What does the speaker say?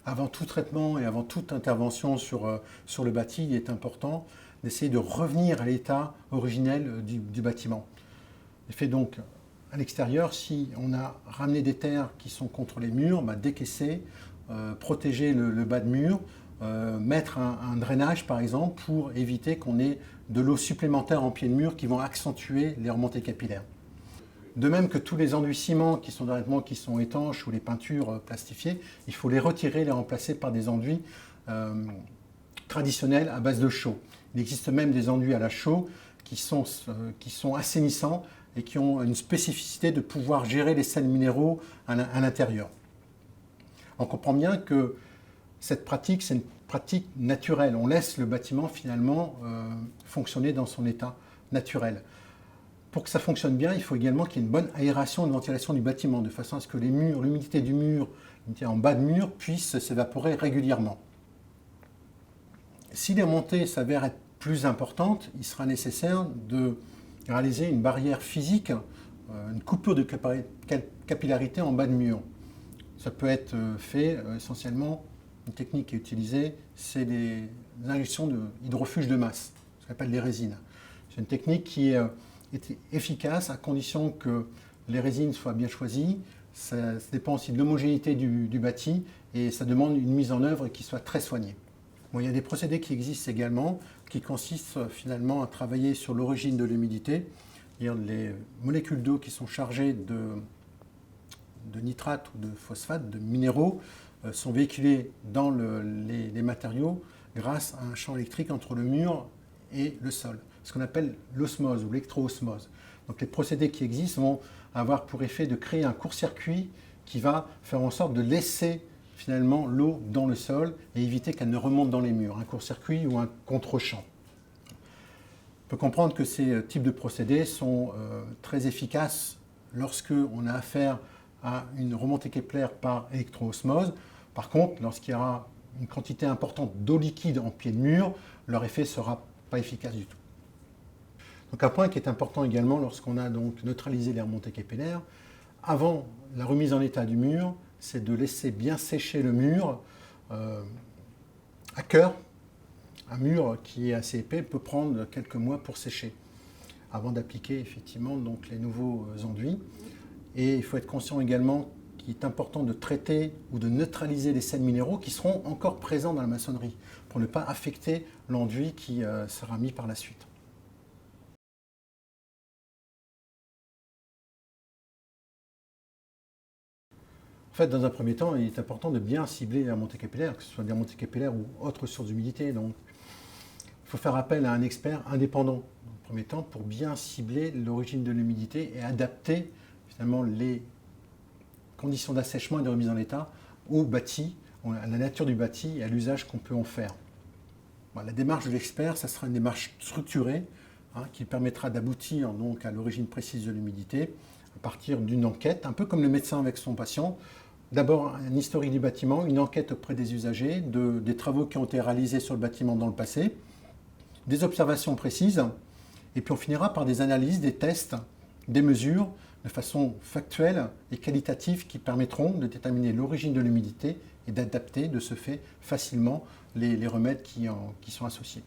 avant tout traitement et avant toute intervention sur le bâti, il est important d'essayer de revenir à l'état originel du bâtiment. Et donc, à l'extérieur, si on a ramené des terres qui sont contre les murs, décaisser, protéger le bas de mur, mettre un drainage par exemple pour éviter qu'on ait de l'eau supplémentaire en pied de mur qui vont accentuer les remontées capillaires. De même que tous les enduits ciment qui sont des vêtements qui sont étanches ou les peintures plastifiées, il faut les retirer, les remplacer par des enduits traditionnels à base de chaux. Il existe même des enduits à la chaux qui sont assainissants et qui ont une spécificité de pouvoir gérer les sels minéraux à l'intérieur. On comprend bien que cette pratique, c'est une pratique naturelle. On laisse le bâtiment finalement fonctionner dans son état naturel. Pour que ça fonctionne bien, il faut également qu'il y ait une bonne aération et une ventilation du bâtiment, de façon à ce que les murs, l'humidité du mur, l'humidité en bas de mur, puisse s'évaporer régulièrement. Si les remontées s'avèrent être plus importantes, il sera nécessaire de réaliser une barrière physique, une coupure de capillarité en bas de mur. Ça peut être fait essentiellement, une technique qui est utilisée, c'est des injections d'hydrofuge de masse, ce qu'on appelle les résines. C'est une technique qui est efficace à condition que les résines soient bien choisies. Ça dépend aussi de l'homogénéité du bâti et ça demande une mise en œuvre qui soit très soignée. Bon, il y a des procédés qui existent également qui consistent finalement à travailler sur l'origine de l'humidité. C'est-à-dire les molécules d'eau qui sont chargées de nitrate ou de phosphate, de minéraux, sont véhiculées dans les matériaux grâce à un champ électrique entre le mur et le sol, ce qu'on appelle l'osmose ou l'électro-osmose. Donc les procédés qui existent vont avoir pour effet de créer un court-circuit qui va faire en sorte de laisser finalement l'eau dans le sol et éviter qu'elle ne remonte dans les murs, un court-circuit ou un contre-champ. On peut comprendre que ces types de procédés sont très efficaces lorsque on a affaire à une remontée Kepler par électro-osmose. Par contre, lorsqu'il y aura une quantité importante d'eau liquide en pied de mur, leur effet ne sera pas efficace du tout. Donc un point qui est important également lorsqu'on a donc neutralisé les remontées capillaires, avant la remise en état du mur, c'est de laisser bien sécher le mur à cœur. Un mur qui est assez épais peut prendre quelques mois pour sécher avant d'appliquer effectivement donc les nouveaux enduits. Et il faut être conscient également qu'il est important de traiter ou de neutraliser les sels minéraux qui seront encore présents dans la maçonnerie pour ne pas affecter l'enduit qui sera mis par la suite. En fait, dans un premier temps, il est important de bien cibler les remontées capillaires, que ce soit des remontées capillaires ou autres sources d'humidité. Donc, il faut faire appel à un expert indépendant, dans un premier temps, pour bien cibler l'origine de l'humidité et adapter finalement les conditions d'assèchement et de remise en état au bâti, à la nature du bâti et à l'usage qu'on peut en faire. Bon, la démarche de l'expert, ça sera une démarche structurée qui permettra d'aboutir donc à l'origine précise de l'humidité à partir d'une enquête, un peu comme le médecin avec son patient. D'abord, un historique du bâtiment, une enquête auprès des usagers, des travaux qui ont été réalisés sur le bâtiment dans le passé, des observations précises, et puis on finira par des analyses, des tests, des mesures de façon factuelle et qualitative qui permettront de déterminer l'origine de l'humidité et d'adapter de ce fait facilement les remèdes qui sont associés.